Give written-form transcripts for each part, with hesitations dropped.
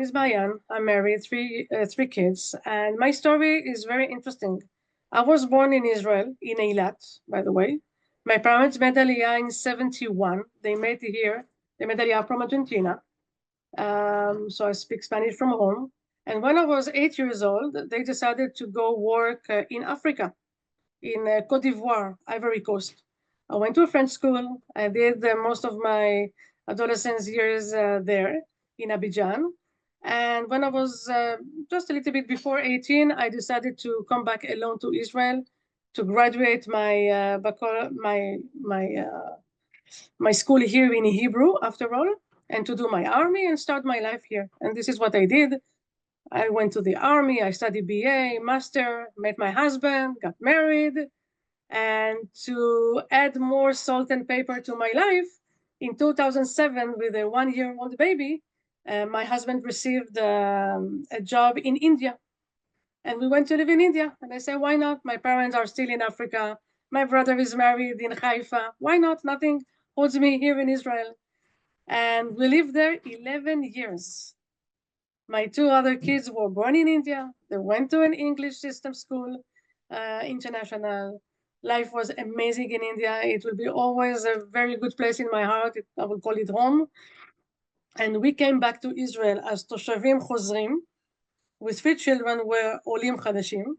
is Maayan. I'm married, three kids, and my story is very interesting. I was born in Israel, in Eilat, by the way. My parents made Aliyah in 71. They made it here. They made Aliyah from Argentina. So I speak Spanish from home. And when I was 8 years old, they decided to go work in Africa, in Cote d'Ivoire, Ivory Coast. I went to a French school. I did most of my adolescence years there in Abidjan. And when I was just a little bit before 18, I decided to come back alone to Israel to graduate my school here in Hebrew, after all, and to do my army and start my life here. And this is what I did. I went to the army, I studied BA, master, met my husband, got married, and to add more salt and pepper to my life, in 2007, with a 1-year-old baby, my husband received a job in India. And we went to live in India. And I said, why not? My parents are still in Africa. My brother is married in Haifa. Why not? Nothing holds me here in Israel. And we lived there 11 years. My two other kids were born in India. They went to an English system school, international. Life was amazing in India. It will be always a very good place in my heart. I will call it home. And we came back to Israel as Toshavim Chozrim, with three children, were Olim Chadashim,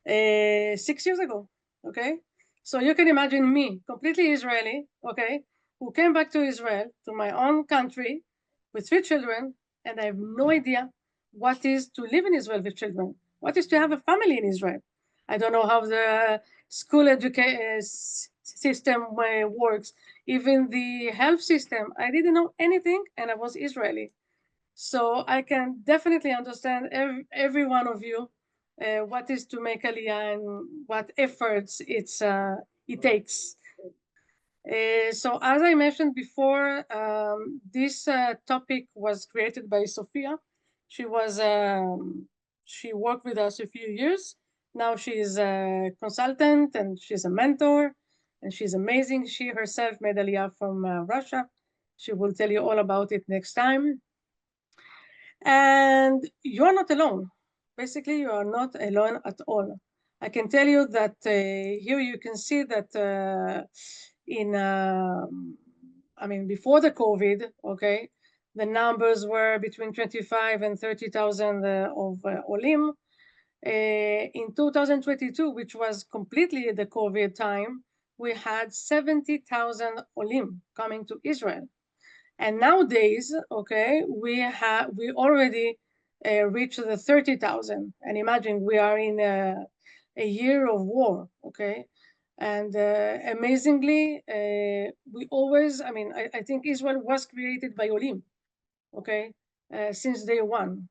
6 years ago, okay? So you can imagine me, completely Israeli, okay, who came back to Israel, to my own country, with three children, and I have no idea what is to live in Israel with children, what is to have a family in Israel. I don't know how the school education system works, even the health system. I didn't know anything, and I was Israeli. So I can definitely understand every one of you, what is to make Aliyah and what efforts it takes. So as I mentioned before, this topic was created by Sophia. She worked with us a few years. Now she is a consultant and she's a mentor, and she's amazing. She herself made Aliyah from Russia. She will tell you all about it next time. And you're not alone. Basically, you are not alone at all. I can tell you that here you can see that before the COVID, okay, the numbers were between 25 and 30,000 of Olim. In 2022, which was completely the COVID time, we had 70,000 Olim coming to Israel. And nowadays, okay, we already reached the 30,000. And imagine we are in a year of war, okay? And amazingly, I think Israel was created by Olim, okay, since day one.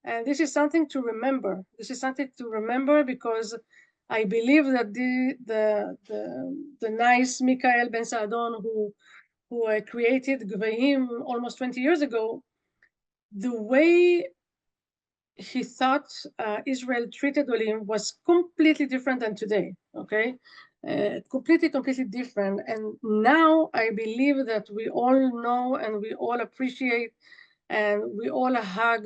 And this is something to remember. This is something to remember because I believe that the nice Mikael Ben Saadon, who created Gvahim almost 20 years ago, the way he thought Israel treated Olim was completely different than today, okay? Completely different. And now I believe that we all know and we all appreciate and we all hug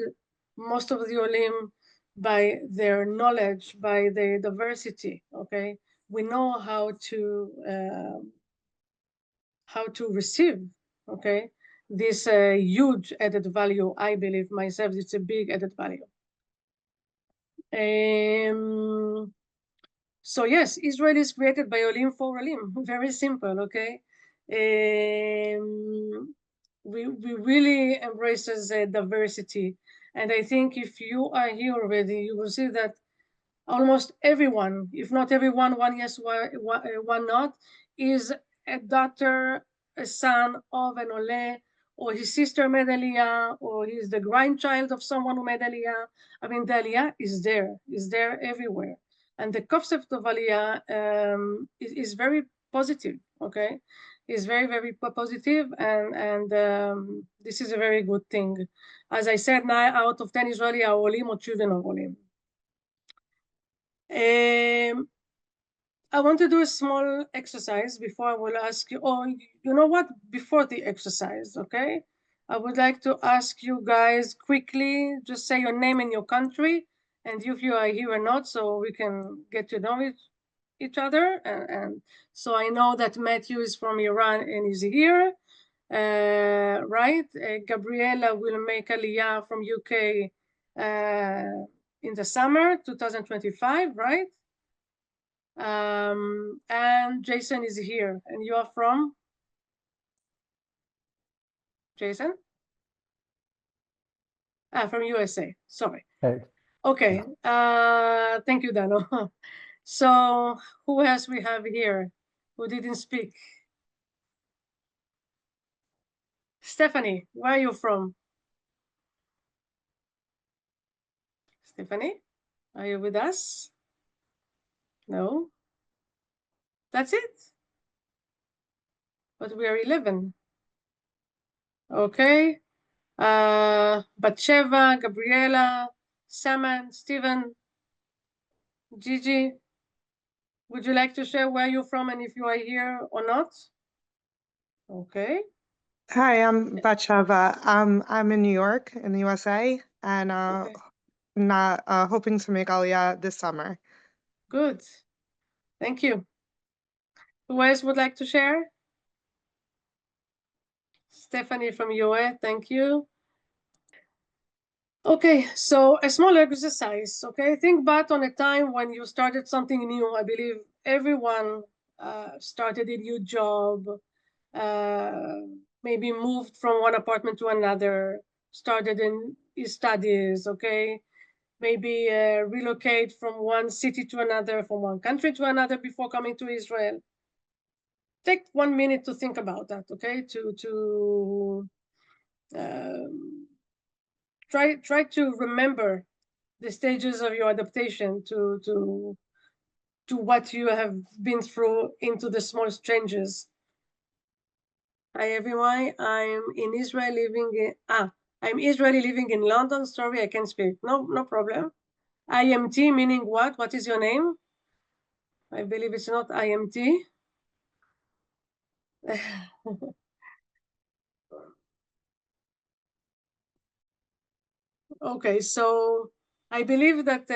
most of the Olim by their knowledge, by their diversity, okay? We know how to receive, okay, this huge added value. I believe myself, it's a big added value. So yes, Israel is created by Olim for Olim. Very simple, okay? We really embraces diversity. And I think if you are here already, you will see that almost everyone, if not everyone, one yes, one not, is a daughter, a son of an Ole, or his sister made Aliyah, or he's the grandchild of someone who made Aliyah. I mean, the Aliyah is there everywhere. And the concept of Aliyah is very positive, okay? Is very positive, and this is a very good thing. As I said, 9 out of 10 Israeli are Olim or children of Olim. I want to do a small exercise before I will ask you, you know what, before the exercise, okay? I would like to ask you guys quickly, just say your name and your country, and if you are here or not, so we can get to know each other. And so I know that Matthew is from Iran and is here, right? Gabriela will make Aliyah from UK in the summer 2025, right? And Jason is here, and you are from? Jason? From USA, sorry. Hey. Okay, thank you, Dano. So who else we have here who didn't speak? Stephanie, where are you from? Stephanie, are you with us? No? That's it? But we are 11. Okay. Batsheva, Gabriela, Saman, Stephen, Gigi, would you like to share where you're from and if you are here or not? Okay. Hi, I'm Batsheva. I'm in New York in the USA and Okay. not hoping to make Aliyah this summer. Good. Thank you. Who else would like to share? Stephanie from UA, thank you. Okay, so a small exercise, okay? Think back on a time when you started something new. I believe everyone started a new job, maybe moved from one apartment to another, started in studies, okay? Maybe relocate from one city to another, from one country to another before coming to Israel. Take 1 minute to think about that, okay? Try to remember the stages of your adaptation to what you have been through into the small changes. Hi everyone, I'm Israeli living in London. Sorry, I can't speak. No problem. IMT meaning what? What is your name? I believe it's not IMT. Okay, so I believe that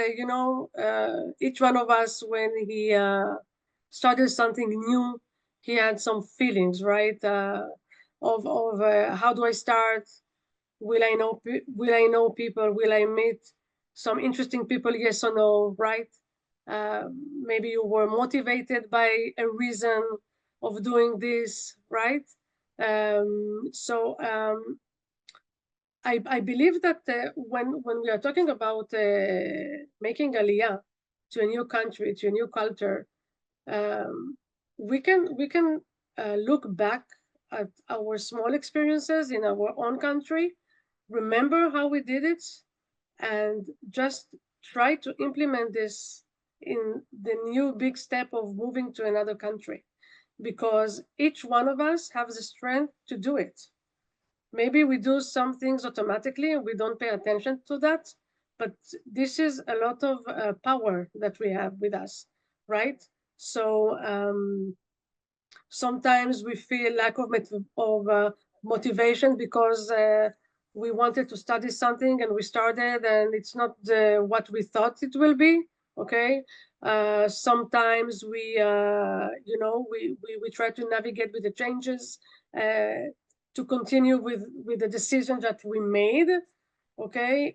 each one of us, when he started something new, he had some feelings, right? Of how do I start? Will I know people? Will I meet some interesting people? Yes or no, right? Maybe you were motivated by a reason of doing this, right? I believe that when we are talking about making aliyah to a new country, to a new culture, we can look back at our small experiences in our own country, remember how we did it, and just try to implement this in the new big step of moving to another country, because each one of us has the strength to do it. Maybe we do some things automatically and we don't pay attention to that, but this is a lot of power that we have with us, right? So sometimes we feel lack of motivation because we wanted to study something and we started and it's not what we thought it will be. Okay. Sometimes we try to navigate with the changes, to continue with the decision that we made. Okay.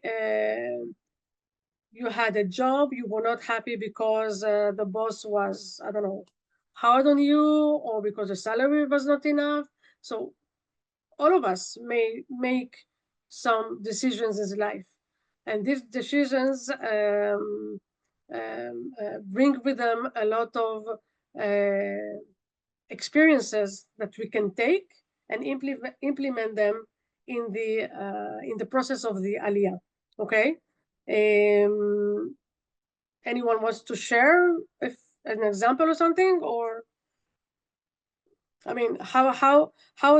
You had a job, you were not happy because the boss was, I don't know, hard on you, or because the salary was not enough. So all of us may make some decisions in life, and these decisions bring with them a lot of experiences that we can take and implement them in the process of the aliyah. Okay. Anyone wants to share if an example or something, or I mean, how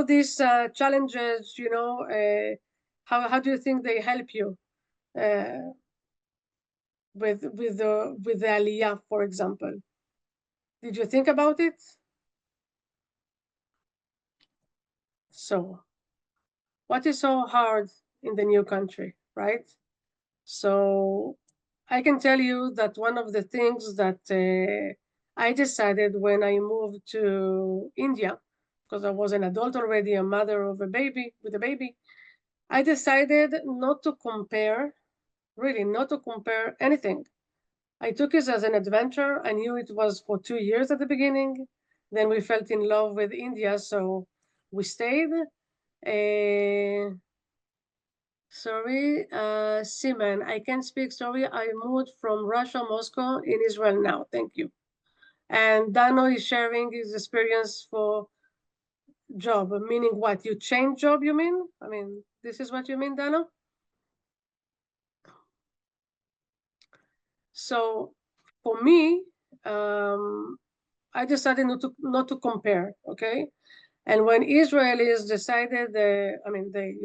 these challenges, how do you think they help you with the aliyah, for example? Did you think about it? So what is so hard in the new country, right? So I can tell you that one of the things that I decided when I moved to India, because I was an adult already, a mother of a baby with a baby, I decided not to compare, really not to compare anything. I took it as an adventure. I knew it was for 2 years at the beginning. Then we fell in love with India, so we stayed. Sorry, Simon, I can't speak. Sorry, I moved from Russia, Moscow, in Israel now. Thank you. And Dano is sharing his experience for job, meaning what? You change job, you mean? I mean, this is what you mean, Dano? So for me, I decided not to compare, okay? And when Israelis decided, I mean, they,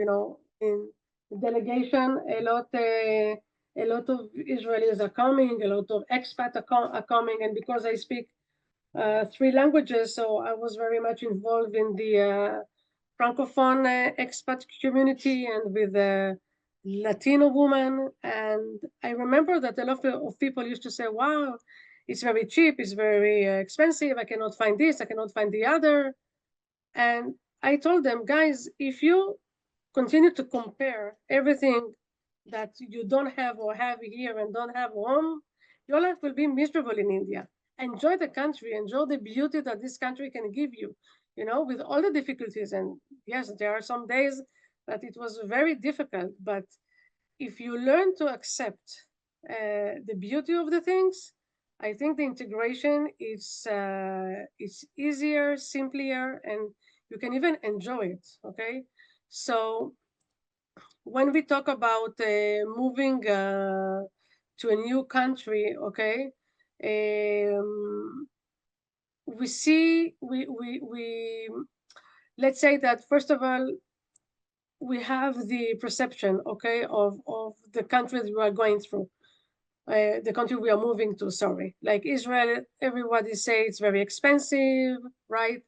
in delegation, a lot of Israelis are coming, a lot of expats are coming, and because I speak three languages, so I was very much involved in the Francophone expat community and with the Latino woman. And I remember that a lot of people used to say, wow, it's very cheap, it's very expensive, I cannot find this, I cannot find the other. And I told them, guys, if you continue to compare everything that you don't have or have here and don't have home, your life will be miserable in India. Enjoy the country, enjoy the beauty that this country can give you, with all the difficulties. And yes, there are some days that it was very difficult, but if you learn to accept the beauty of the things, I think the integration is easier, simpler, and you can even enjoy it. Okay, so when we talk about moving to a new country, okay, we see we let's say that first of all we have the perception, okay, of the country that we are going through, the country we are moving to. Sorry, like Israel, everybody say it's very expensive, right?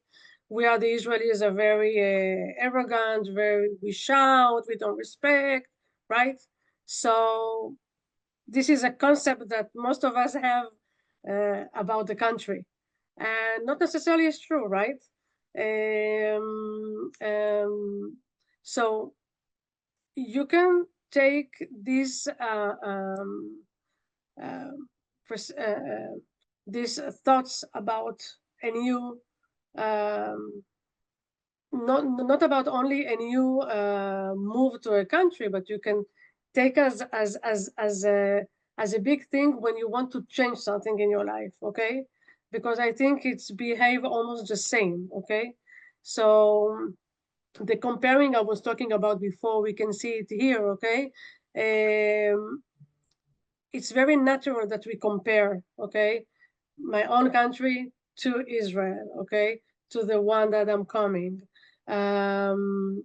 We are the Israelis are very arrogant, we shout, we don't respect, right? So this is a concept that most of us have about the country, and not necessarily is true, right? Um, um, so you can take these uh, these thoughts about a new um, not about only a new move to a country, but you can take as a big thing when you want to change something in your life, okay? Because I think it's behave almost the same, okay? So the comparing I was talking about before, we can see it here, okay? It's very natural that we compare, okay, my own country to Israel, okay, to the one that I'm coming, and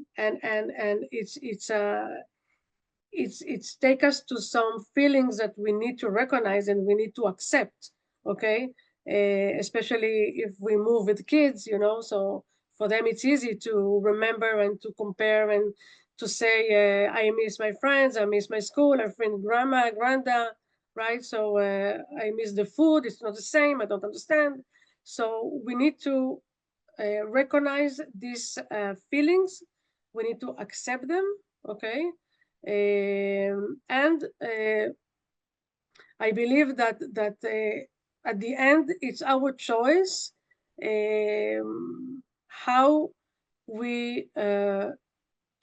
it's take us to some feelings that we need to recognize and we need to accept, okay, especially if we move with kids, so for them it's easy to remember and to compare and to say I miss my friends, I miss my school, I miss grandma, granda, right? So I miss the food, it's not the same, I don't understand. So we need to recognize these feelings, we need to accept them, okay? And I believe that at the end it's our choice how we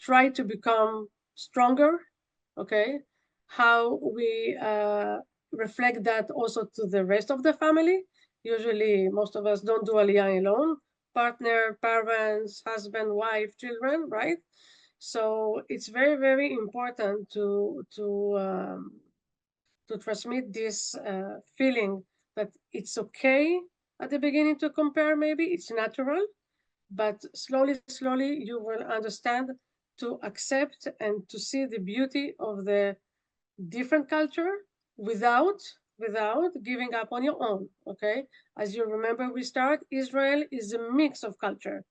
try to become stronger, okay? How we reflect that also to the rest of the family. Usually, most of us don't do Aliyah alone. Partner, parents, husband, wife, children, right? So it's very, very important to transmit this feeling that it's okay at the beginning to compare. Maybe it's natural, but slowly, slowly you will understand to accept and to see the beauty of the different culture without giving up on your own. Okay, as you remember, we start Israel is a mix of culture.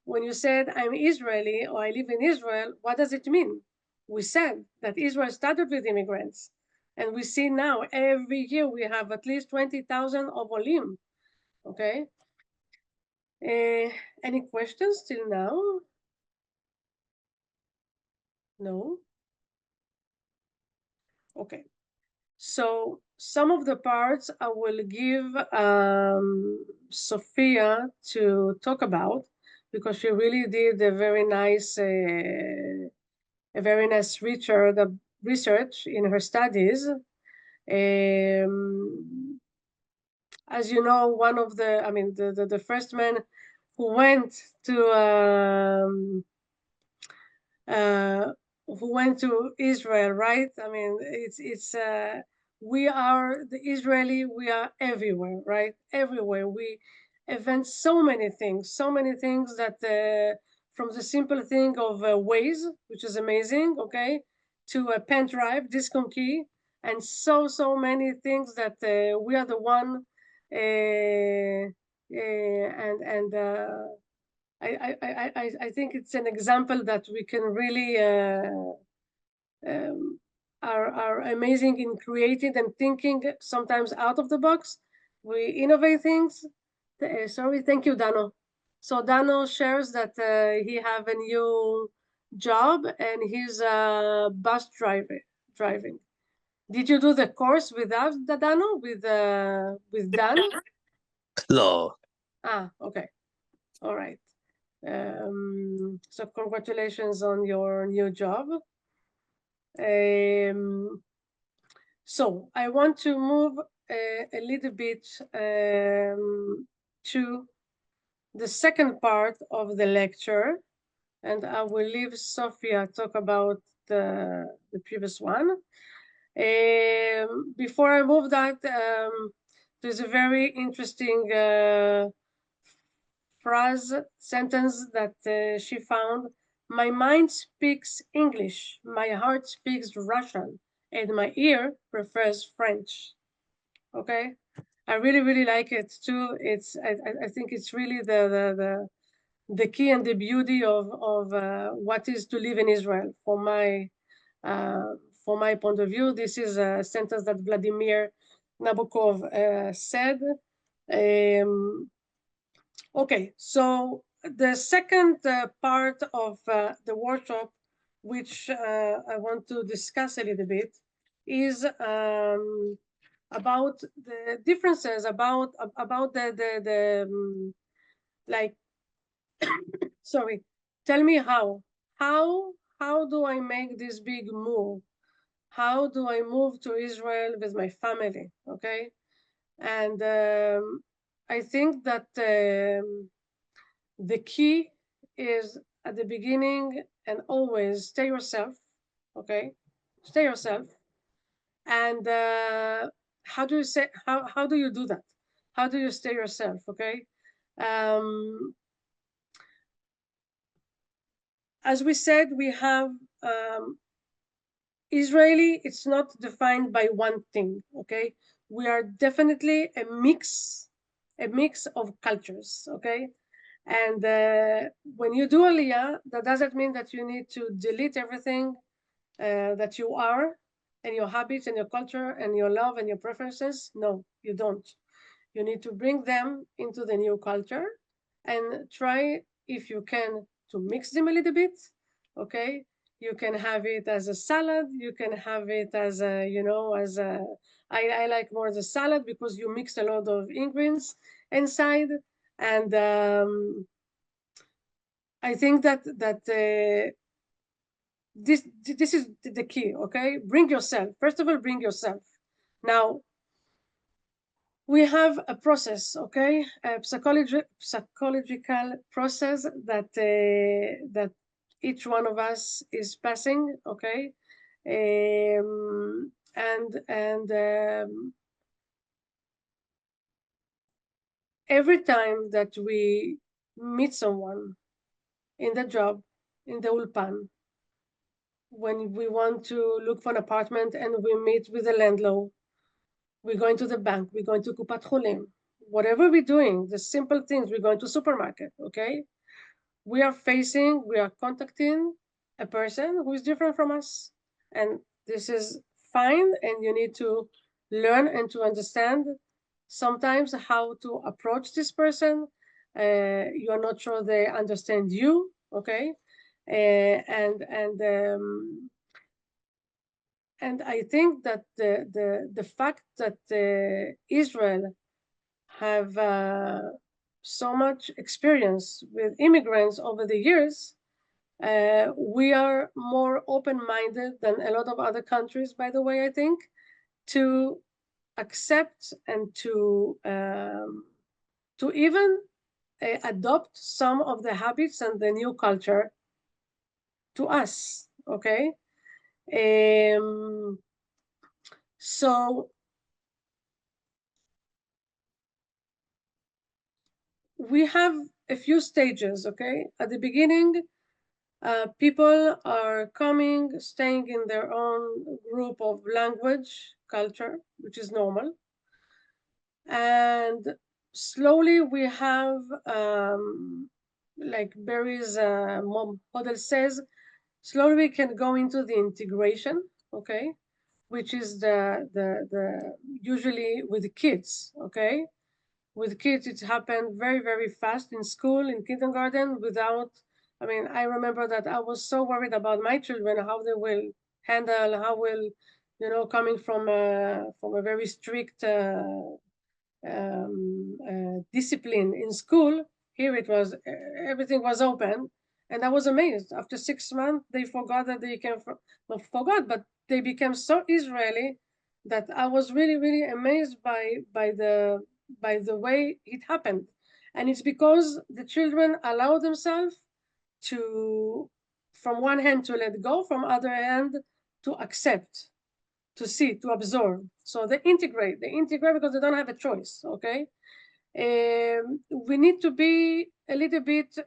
when you said I'm Israeli or I live in Israel, what does it mean? We said that Israel started with immigrants. And we see now every year we have at least 20,000 of Olim. Okay. Any questions till now? No? Okay. So some of the parts I will give Sophia to talk about because she really did a very nice research in her studies. As you know, one of the first man who went to who went to Israel, right? I mean, it's we are the Israeli. We are everywhere, right? Everywhere. We invent so many things that from the simple thing of Waze, which is amazing, okay, to a pen drive, disk on key, and so many things that we are the one, and. I think it's an example that we can really are amazing in creating and thinking sometimes out of the box. We innovate things. Sorry, thank you, Dano. So Dano shares that he have a new job and he's a bus driver driving. Did you do the course without the Dano with Dan? No. Okay, all right. So congratulations on your new job. So I want to move a little bit to the second part of the lecture, and I will leave Sophia talk about the previous one. Before I move that, there's a very interesting sentence that she found. My mind speaks English, my heart speaks Russian, and my ear prefers French. Okay, I really like it too. I think it's really the key and the beauty of what is to live in Israel. From my point of view, this is a sentence that Vladimir Nabokov said. Okay, so the second part of the workshop, which I want to discuss a little bit, is about the differences, about like, sorry, tell me how do I make this big move? How do I move to Israel with my family? Okay, and I think that the key is at the beginning and always stay yourself. Okay, stay yourself. And how do you do that? How do you stay yourself? Okay. As we said, we have Israeli. It's not defined by one thing. Okay, we are definitely a mix of cultures. Okay, and when you do Aliyah, that doesn't mean that you need to delete everything that you are, and your habits and your culture and your love and your preferences. No, you don't. You need to bring them into the new culture and try, if you can, to mix them a little bit. Okay, you can have it as a salad. You can have it as a, as a. I like more the salad because you mix a lot of ingredients inside, and I think that this is the key. Okay, bring yourself. First of all, bring yourself. Now we have a process, okay, a psychological process that that each one of us is passing, okay, and every time that we meet someone in the job, in the ulpan, when we want to look for an apartment and we meet with the landlord, we're going to the bank, we're going to Kupat Cholim, whatever we're doing, the simple things, we're going to supermarket, okay? we are contacting a person who is different from us. And this is fine. And you need to learn and to understand sometimes how to approach this person. You are not sure they understand you, okay? And I think that the fact that Israel have so much experience with immigrants over the years, we are more open-minded than a lot of other countries, by the way, I think, to accept and to even adopt some of the habits and the new culture to us, okay? So we have a few stages, okay? At the beginning, people are coming, staying in their own group of language, culture, which is normal. And slowly we have, like Barry's model says, slowly we can go into the integration, okay? Which is the usually with the kids, okay? With kids, it happened very, very fast in school, in kindergarten, without, I mean, I remember that I was so worried about my children, how they will handle, how will, coming from a very strict discipline in school. Here it was, everything was open. And I was amazed. After 6 months, they forgot that they can, not forgot, but they became so Israeli that I was really, really amazed by the way it happened. And it's because the children allow themselves to, from one hand, to let go, from other hand, to accept, to see, to absorb. So they integrate because they don't have a choice, okay? We need to be a little bit,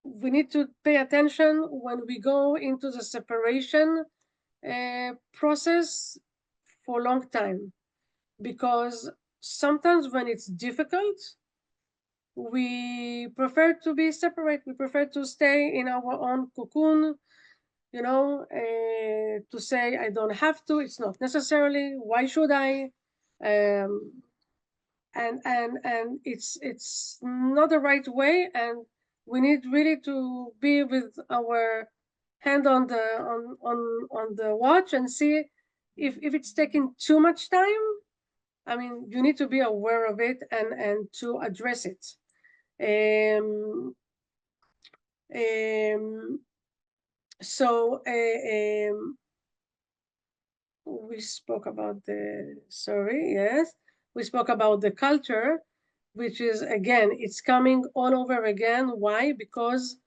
we need to pay attention when we go into the separation process for a long time, because sometimes when it's difficult, we prefer to be separate. We prefer to stay in our own cocoon, to say, I don't have to, it's not necessarily, why should I? And it's not the right way, and we need really to be with our hand on the watch and see if it's taking too much time. I mean, you need to be aware of it and to address it. So we spoke about we spoke about the culture, which is, again, it's coming all over again. Why? Because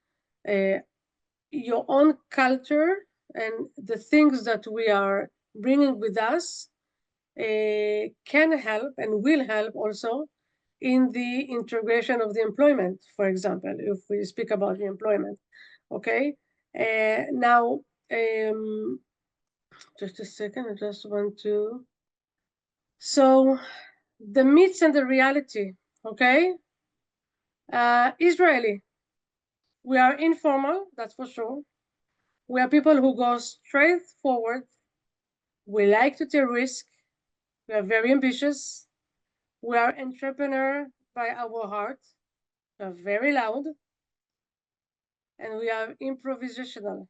your own culture and the things that we are bringing with us can help and will help also in the integration of the employment, for example, if we speak about the employment, okay? Now, just a second, I just want to, so the myths and the reality, okay? Israeli, we are informal, that's for sure. We are people who go straight forward. We like to take risk. We are very ambitious. We are entrepreneur by our heart. We are very loud. And we are improvisational.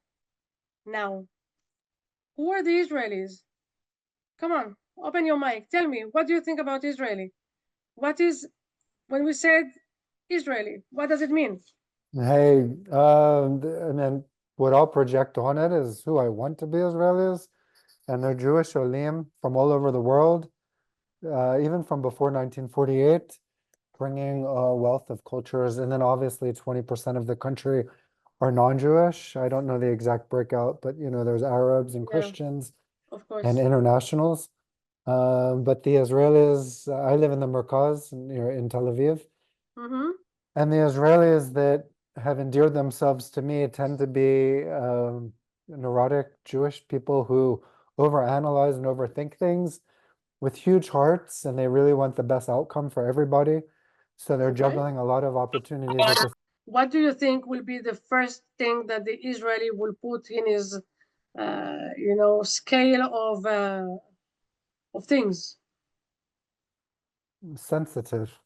Now, who are the Israelis? Come on, open your mic. Tell me, what do you think about Israeli? What is, when we said Israeli, what does it mean? Hey, and then what I'll project on it is who I want to be Israelis, and they're Jewish Olim from all over the world, even from before 1948, bringing a wealth of cultures, and then obviously 20% of the country are non-Jewish. I don't know the exact breakout, but there's Arabs and Christians Of course. and internationals. But the Israelis, I live in the Merkaz, in Tel Aviv. Mm-hmm. And the Israelis that have endeared themselves to me tend to be neurotic Jewish people who overanalyze and overthink things with huge hearts, and they really want the best outcome for everybody. So they're Okay. juggling a lot of opportunities at the What do you think will be the first thing that the Israeli will put in his, scale of things? sensitive.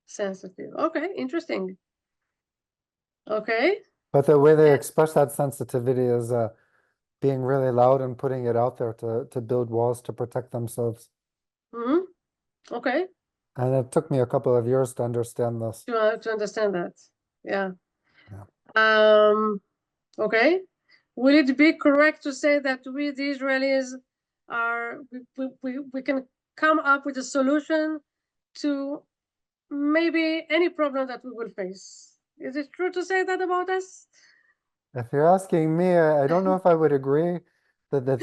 Sensitive. Okay, interesting. Okay. But the way they Yeah. express that sensitivity is being really loud and putting it out there to build walls to protect themselves. Mm-hmm. Okay. And it took me a couple of years to understand this. To understand that. Yeah. Yeah. Okay. Will it be correct to say that we, the Israelis, we can come up with a solution to maybe any problem that we will face? Is it true to say that about us? If you're asking me, I don't know if I would agree that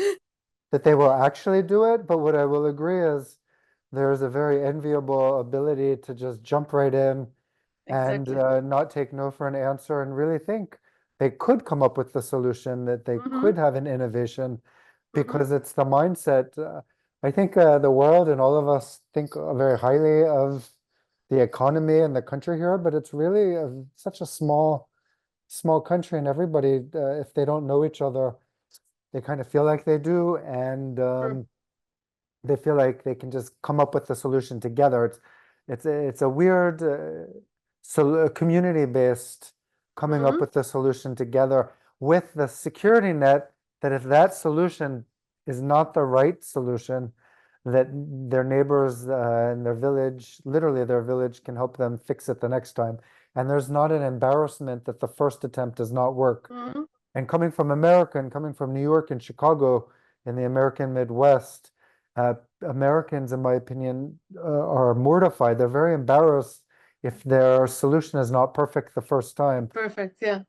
they will actually do it, but what I will agree is there's a very enviable ability to just jump right in and Exactly. not take no for an answer and really think they could come up with the solution, that they Mhm. could have an innovation, Mhm. because it's the mindset. I think the world and all of us think very highly of the economy and the country here, but it's really such a small country, and everybody, if they don't know each other, they kind of feel like they do, and they feel like they can just come up with the solution together. It's a weird community-based coming up Mhm. with the solution together with the security net that if that solution is not the right solution, that their neighbors in their village, literally their village, can help them fix it the next time. And there's not an embarrassment that the first attempt does not work. Mhm. And coming from America and coming from New York and Chicago in the American Midwest, Americans, in my opinion, are mortified. They're very embarrassed if their solution is not perfect the first time. Perfect. Yeah.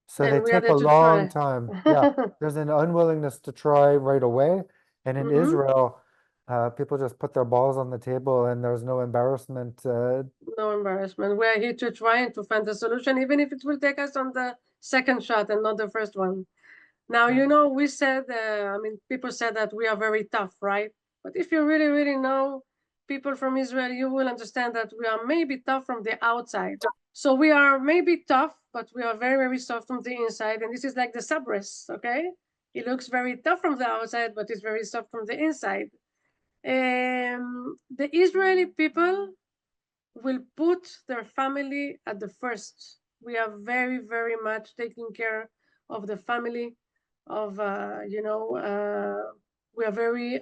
So they And we are take there a to long try. time. Yeah, there's an unwillingness to try right away. And in Mhm. Israel, people just put their balls on the table and there's no embarrassment. No embarrassment. We are here to try and to find a solution, even if it will take us on the second shot and not the first one. Now, we said, people said that we are very tough, right? But if you really, really know people from Israel, you will understand that we are maybe tough from the outside. So we are maybe tough, but we are very, very soft from the inside. And this is like the Sabres, okay? It looks very tough from the outside, but it's very soft from the inside. The Israeli people will put their family at the first. We are very, very much taking care of the family. We are very,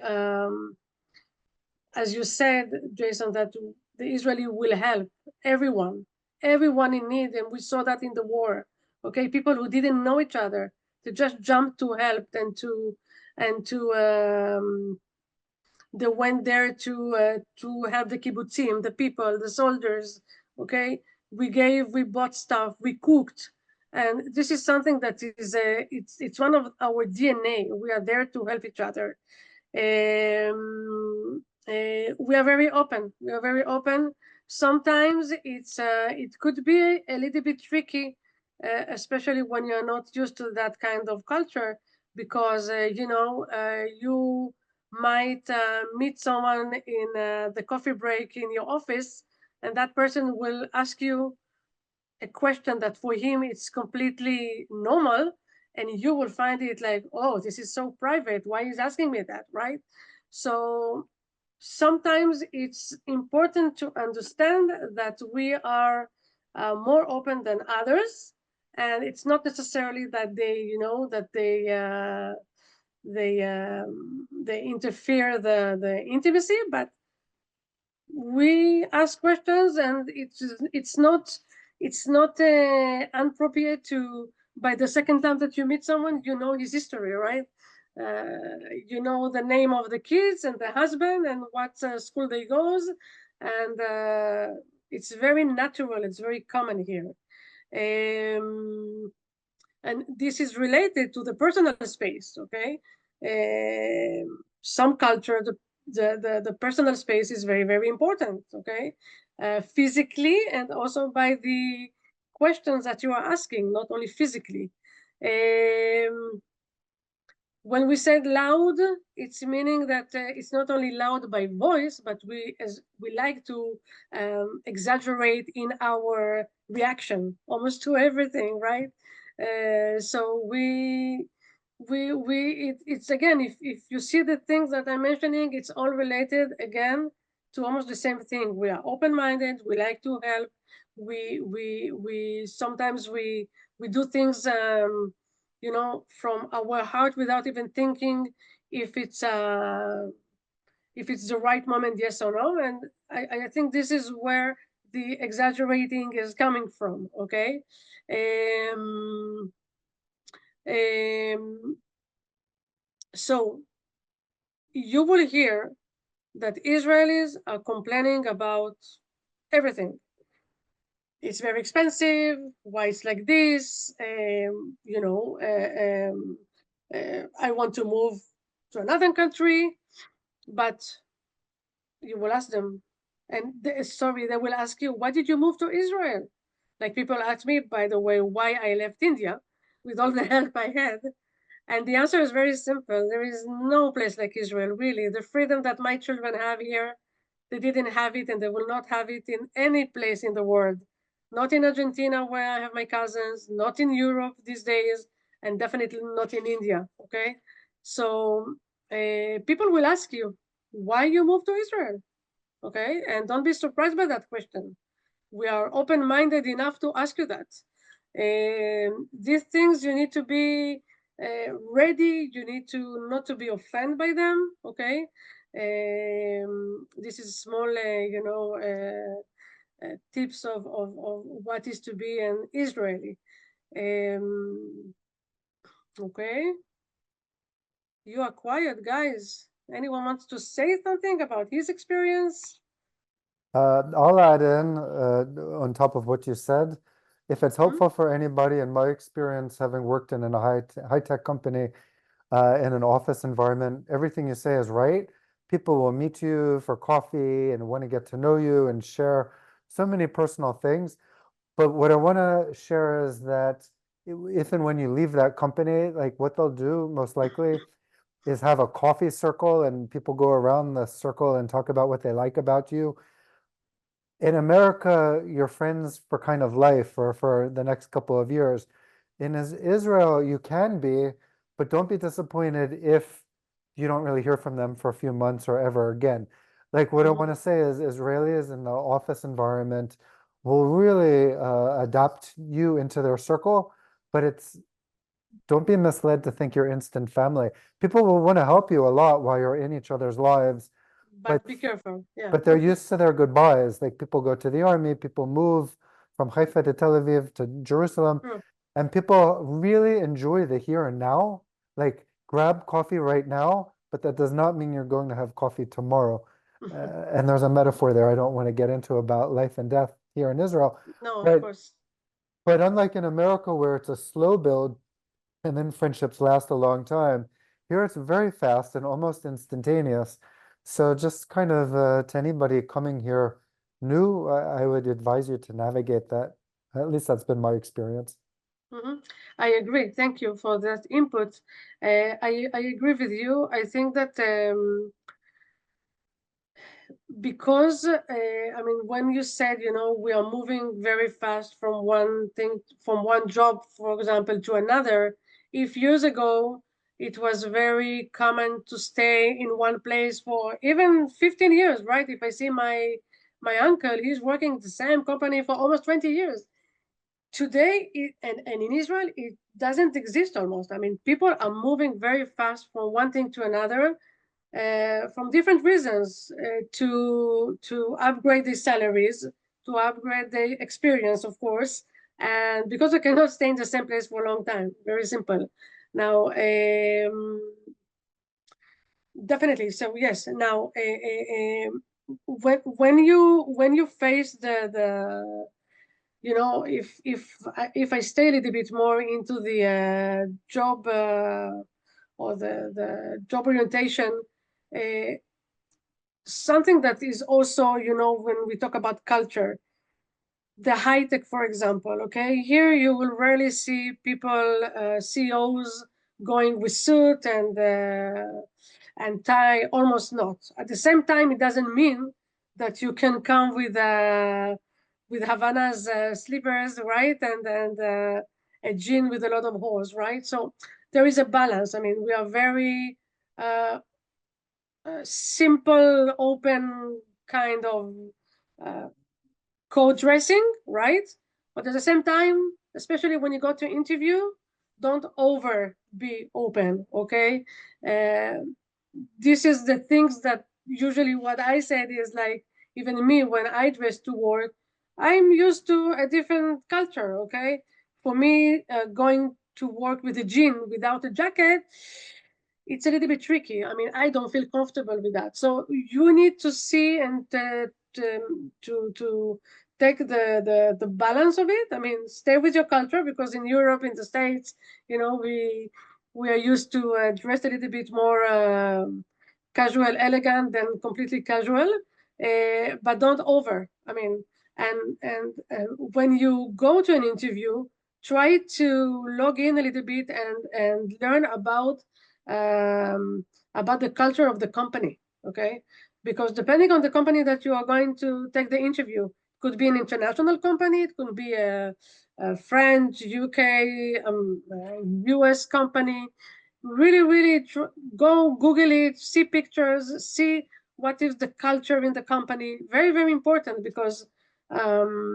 as you said, Jason, that the Israeli will help everyone, everyone in need, and we saw that in the war. Okay, people who didn't know each other, they just jumped to help and they went there to help the kibbutzim, the people, the soldiers. Okay, we bought stuff, we cooked, and this is something that is it's one of our DNA. We are there to help each other. We are very open. We are very open. Sometimes it could be a little bit tricky, especially when you're not used to that kind of culture, because you might meet someone in the coffee break in your office, and that person will ask you a question that for him it's completely normal, and you will find it like, oh, this is so private, why is asking me that, right? So sometimes it's important to understand that we are more open than others, and it's not necessarily that they interfere the intimacy, but we ask questions, and it's not inappropriate to, by the second time that you meet someone, his history, right? The name of the kids and the husband and what school they goes, and it's very natural, it's very common here. And this is related to the personal space, okay? Some culture, the personal space is very, very important, okay? Physically, and also by the questions that you are asking, not only physically. when we said loud, it's meaning that it's not only loud by voice, but we like to exaggerate in our reaction almost to everything, right? So it's again, if you see the things that I'm mentioning, it's all related again to almost the same thing. We are open-minded. We like to help. We sometimes we do things from our heart without even thinking if it's the right moment, yes or no. And I think this is where the exaggerating is coming from. Okay. So you will hear that Israelis are complaining about everything. It's very expensive. Why it's like this? I want to move to another country, but you will ask them, and they will ask you, why did you move to Israel? Like people ask me, by the way, why I left India with all the help I had. And the answer is very simple. There is no place like Israel, really. The freedom that my children have here, they didn't have it and they will not have it in any place in the world. Not in Argentina, where I have my cousins, not in Europe these days, and definitely not in India, okay? So people will ask you, why you moved to Israel, okay? And don't be surprised by that question. We are open-minded enough to ask you that. These things you need to be ready. You need to not to be offended by them. Okay, this is small, tips of what is to be an Israeli. Okay, you are quiet, guys. Anyone wants to say something about his experience? I'll add in on top of what you said. If it's helpful for anybody, in my experience, having worked in a high-tech company, in an office environment, everything you say is right. People will meet you for coffee and want to get to know you and share so many personal things. But what I want to share is that if and when you leave that company, like what they'll do most likely is have a coffee circle and people go around the circle and talk about what they like about you. In America, you're friends for kind of life or for the next couple of years. In Israel, you can be, but don't be disappointed if you don't really hear from them for a few months or ever again. Like what I want to say is Israelis in the office environment will really adapt you into their circle, but don't be misled to think you're instant family. People will want to help you a lot while you're in each other's lives, But be careful. Yeah. but they're used to their goodbyes. Like people go to the army, people move from Haifa to Tel Aviv to Jerusalem, and people really enjoy the here and now. Like grab coffee right now, but that does not mean you're going to have coffee tomorrow. And there's a metaphor there I don't want to get into about life and death here in Israel. No, But, of course. but unlike in America where it's a slow build and then friendships last a long time, here it's very fast and almost instantaneous. So just kind of to anybody coming here new, I would advise you to navigate that. At least that's been my experience. I agree. Thank you for that input. I agree with you. I think that because I mean, when you said, we are moving very fast from one thing, from one job, for example, to another. If years ago it was very common to stay in one place for even 15 years, right? If I see my uncle, he's working at the same company for almost 20 years. Today, and in Israel, it doesn't exist almost. I mean, people are moving very fast from one thing to another, from different reasons, to upgrade their salaries, to upgrade their experience, of course, and because they cannot stay in the same place for a long time. Very simple. Now, definitely. So yes. Now, when you face the if I stay a little bit more into the job or the job orientation, something that is also, when we talk about culture, the high tech, for example, okay, here you will rarely see people, CEOs going with suit and tie, almost not. At the same time, it doesn't mean that you can come with Havana's slippers, right, and a jean with a lot of holes, right? So there is a balance. I mean, we are very simple, open kind of co-dressing, right? But at the same time, especially when you go to interview, don't over be open, okay? This is the things that usually what I said is like, even me, when I dress to work, I'm used to a different culture, okay? For me, going to work with a jean without a jacket, it's a little bit tricky. I mean, I don't feel comfortable with that. So you need to see and to take the balance of it. I mean, stay with your culture, because in Europe, in the States, you know, we are used to dress a little bit more casual, elegant than completely casual, but don't over. I mean, and when you go to an interview, try to log in a little bit and learn about the culture of the company, okay? Because depending on the company that you are going to take the interview, could be an international company, it could be a French, UK, US company. Really go Google it, see pictures, see what is the culture in the company. Very important, because our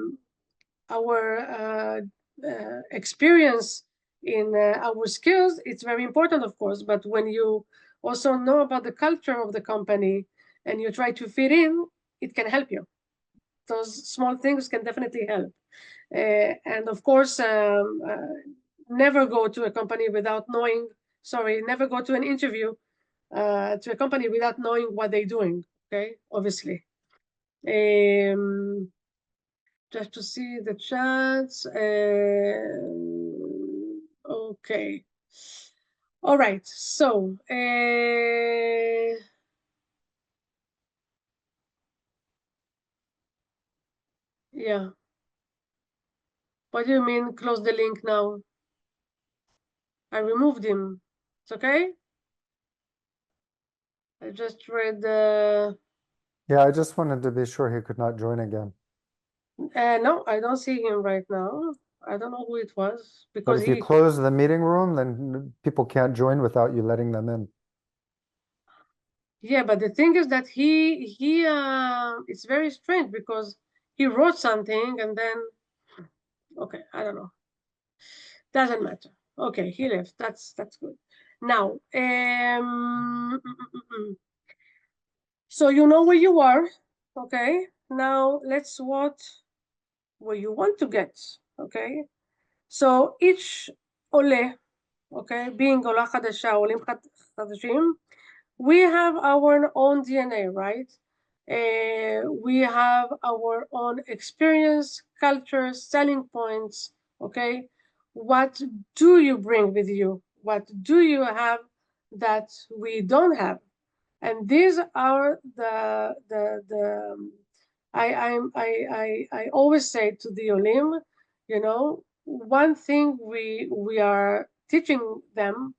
experience in our skills, it's very important, of course, but when you also know about the culture of the company and you try to fit in, it can help you. Those small things can definitely help. And of course, never go to a company without knowing, never go to an interview to a company without knowing what they're doing, okay, obviously. Just to see the chats. Okay. All right. So, yeah. What do you mean close the link now? I removed him. It's okay? I just read the... Yeah, I just wanted to be sure he could not join again. No, I don't see him right now. I don't know who it was, But because if you close the meeting room, then people can't join without you letting them in. Yeah, but the thing is that it's very strange, because he wrote something and then, okay, I don't know. Doesn't matter. Okay, he left. That's good. Now, so you know where you are, okay? Now let's what where you want to get, okay? So each ole, okay, being Ola Chadasha, Olim Chadashim, we have our own DNA, right? We have our own experience, culture, selling points, okay? What do you bring with you? What do you have that we don't have? And these are I always say to the Olim, you know, one thing we are teaching them,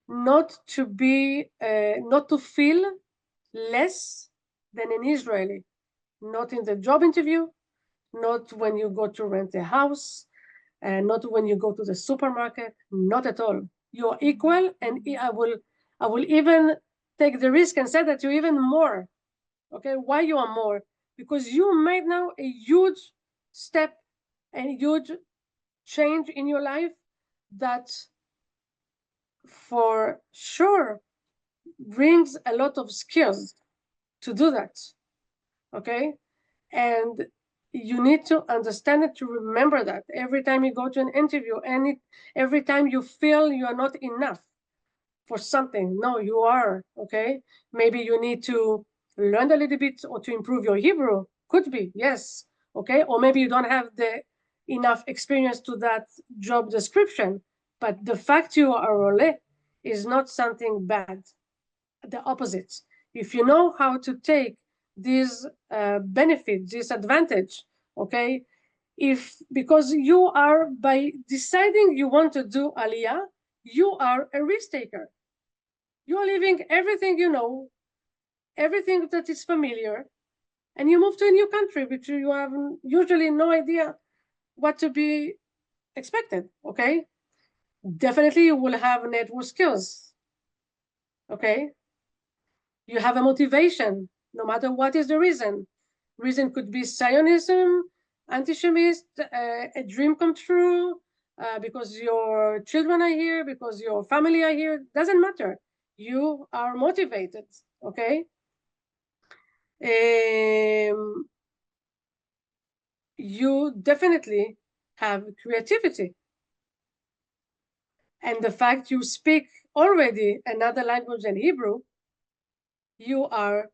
not to feel less than an Israeli, not in the job interview, not when you go to rent a house, and not when you go to the supermarket, not at all. You are equal, and I will even take the risk and say that you're even more. Okay, why you are more? Because you made now a huge step, a huge change in your life that for sure brings a lot of skills to do that, okay? And you need to understand it, to remember that every time you go to an interview, and every time you feel you are not enough for something, no, you are, okay? Maybe you need to learn a little bit or to improve your Hebrew, could be, yes, okay? Or maybe you don't have the enough experience to that job description, but the fact you are Ole is not something bad. The opposite. If you know how to take this benefit, this advantage, okay, because you are, by deciding you want to do Aliyah, you are a risk taker. You are leaving everything you know, everything that is familiar, and you move to a new country, which you have usually no idea what to be expected, okay? Definitely you will have network skills, okay? You have a motivation, no matter what is the reason. Reason could be Zionism, anti-Semitic, a dream come true, because your children are here, because your family are here, doesn't matter. You are motivated, okay? You definitely have creativity. And the fact you speak already another language than Hebrew, you are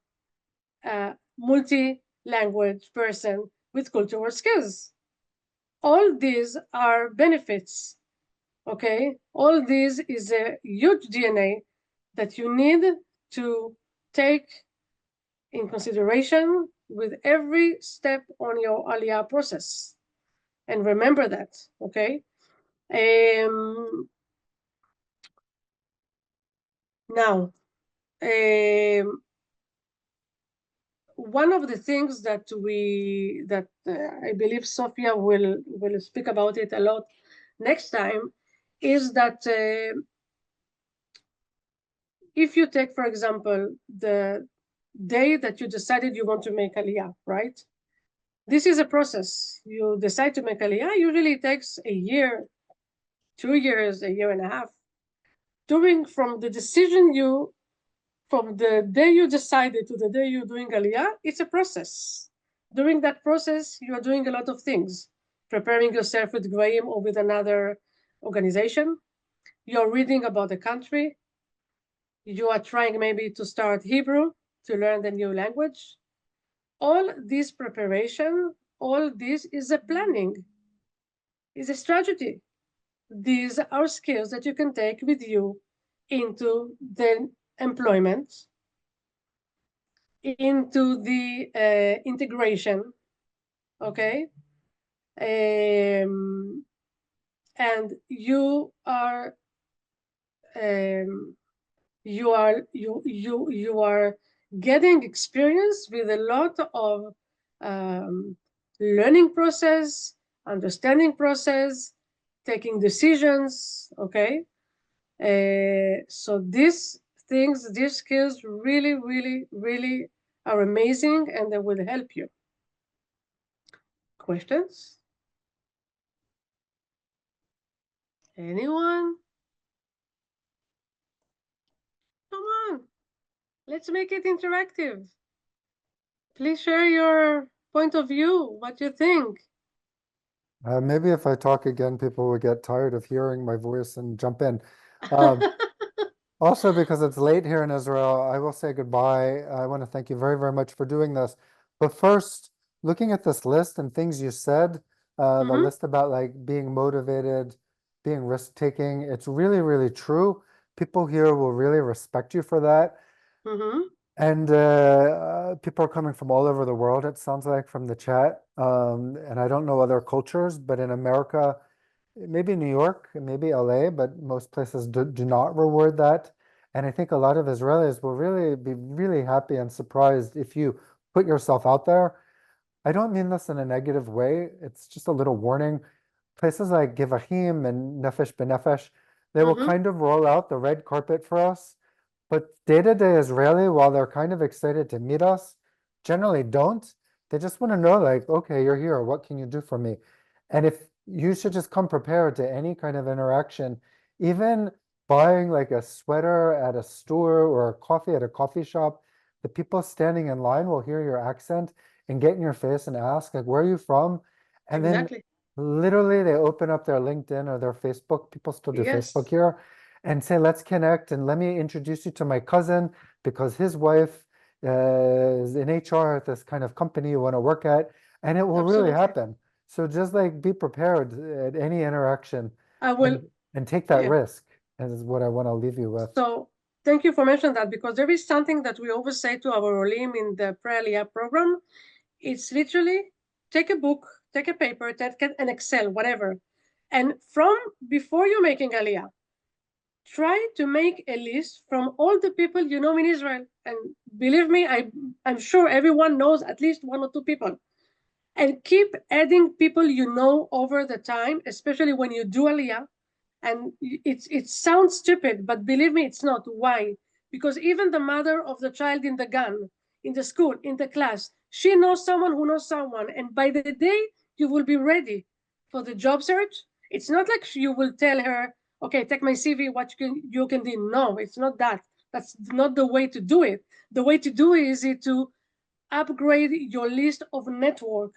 a multi-language person with cultural skills. All these are benefits, okay? All this is a huge DNA that you need to take in consideration with every step on your Aliyah process. And remember that, okay? Now, one of the things that I believe Sophia will speak about it a lot next time is that if you take, for example, the day that you decided you want to make Aliyah, right? This is a process. You decide to make Aliyah, usually it takes a year, 2 years, a year and a half. From the day you decided to the day you're doing Aliyah, it's a process. During that process, you are doing a lot of things, preparing yourself with Gvahim or with another organization. You're reading about the country. You are trying maybe to start Hebrew, to learn the new language. All this preparation, all this is a planning, is a strategy. These are skills that you can take with you into the employment, into the integration, okay? And you are getting experience with a lot of learning process, understanding process, taking decisions, okay? So these things, these skills really, really, really are amazing, and they will help you. Questions? Anyone? Come on, let's make it interactive. Please share your point of view, what you think. Maybe if I talk again, people will get tired of hearing my voice and jump in. Also, because it's late here in Israel, I will say goodbye. I want to thank you very, very much for doing this. But first, looking at this list and things you said, the list about like being motivated, being risk-taking, it's really, really true. People here will really respect you for that. And people are coming from all over the world, it sounds like, from the chat. And I don't know other cultures, but in America, maybe New York, maybe LA, but most places do not reward that. And I think a lot of Israelis will really be really happy and surprised if you put yourself out there. I don't mean this in a negative way. It's just a little warning. Places like Gvahim and Nefesh B'Nefesh, they will kind of roll out the red carpet for us. But day-to-day Israeli, while they're kind of excited to meet us, generally don't. They just want to know, like, okay, you're here. What can you do for me? And if you should just come prepared to any kind of interaction, even buying like a sweater at a store or a coffee at a coffee shop, the people standing in line will hear your accent and get in your face and ask, like, where are you from? And then literally they open up their LinkedIn or their Facebook. People still do Facebook here. And say, let's connect and let me introduce you to my cousin because his wife is in HR at this kind of company you want to work at, and it will really happen. So just like be prepared at any interaction. I will, and take that risk, is what I want to leave you with. So thank you for mentioning that, because there is something that we always say to our Olim in the pre-Aliyah program. It's literally take a book, take a paper, take an Excel, whatever. And from before you're making Aliyah, try to make a list from all the people you know in Israel. And believe me, I'm sure everyone knows at least one or two people. And keep adding people you know over the time, especially when you do Aliyah. And it sounds stupid, but believe me, it's not. Why? Because even the mother of the child in the gun, in the school, in the class, she knows someone who knows someone. And by the day you will be ready for the job search, it's not like you will tell her, okay, take my CV, what you can do. No, it's not that. That's not the way to do it. The way to do it is to upgrade your list of network.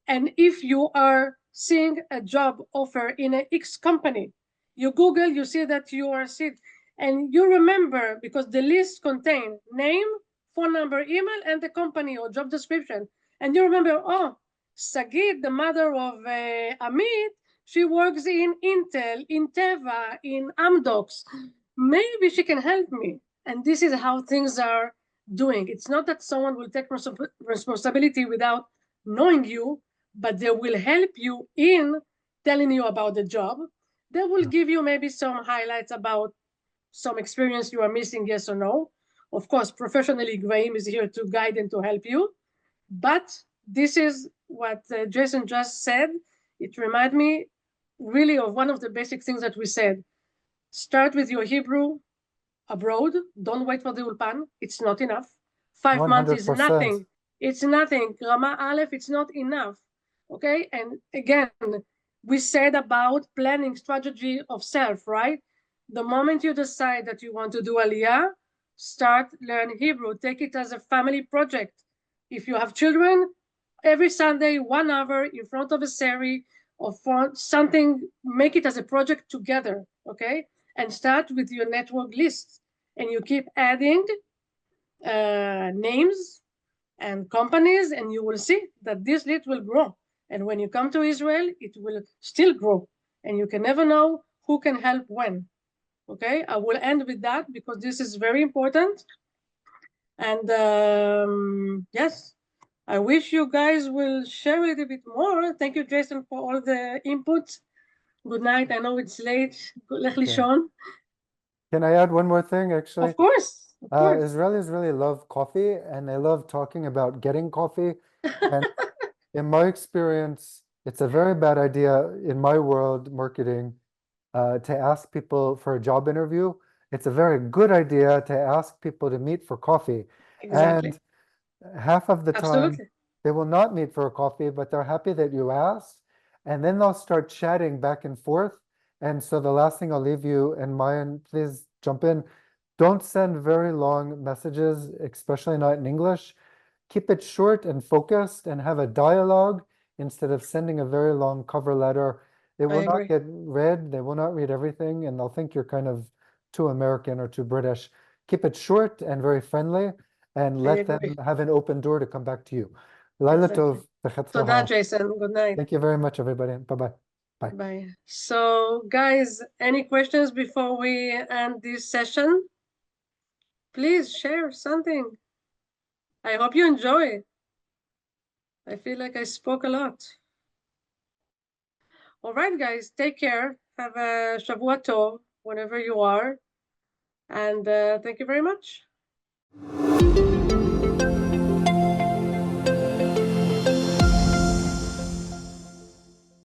And if you are seeing a job offer in an X company, you Google, you see that you are sick, and you remember, because the list contains name, phone number, email, and the company or job description. And you remember, oh, Sagit, the mother of Amit, she works in Intel, in Teva, in Amdocs. Maybe she can help me. And this is how things are doing. It's not that someone will take responsibility without knowing you, but they will help you in telling you about the job. They will give you maybe some highlights about some experience you are missing, yes or no. Of course, professionally, Gvahim is here to guide and to help you. But this is what Jason just said. It reminded me really of one of the basic things that we said. Start with your Hebrew abroad. Don't wait for the Ulpan. It's not enough. 5 months is 100%. nothing. It's nothing. Rama Aleph, it's not enough. Okay? And again, we said about planning strategy of self, right? The moment you decide that you want to do Aliyah, start learn Hebrew. Take it as a family project. If you have children, every Sunday, 1 hour in front of a Sari or for something, make it as a project together, okay? And start with your network list. And you keep adding names and companies, and you will see that this list will grow. And when you come to Israel, it will still grow. And you can never know who can help when. Okay, I will end with that because this is very important. And yes, I wish you guys will share it a bit more. Thank you, Jason, for all the input. Good night. I know it's late. Good luck, Lishon. Can I add one more thing, actually? Of course. Of course. Israelis really love coffee, and they love talking about getting coffee. And in my experience, it's a very bad idea in my world, marketing, to ask people for a job interview. It's a very good idea to ask people to meet for coffee. Exactly. And half of the time, Absolutely. they will not meet for a coffee, but they're happy that you asked. And then they'll start chatting back and forth. And so the last thing I'll leave you, and Maayan, please jump in. Don't send very long messages, especially not in English. Keep it short and focused and have a dialogue instead of sending a very long cover letter. It will not agree. get read. They will not read everything, and they'll think you're kind of too American or too British. Keep it short and very friendly, and let them agree. have an open door to come back to you. Laila Exactly. tov. Toda, Jason. Good night. Thank you very much, everybody. Bye-bye. Bye. Bye. So, guys, any questions before we end this session? Please share something. I hope you enjoy. I feel like I spoke a lot. All right, guys, take care. Have a Shavua Tov whenever you are. And thank you very much.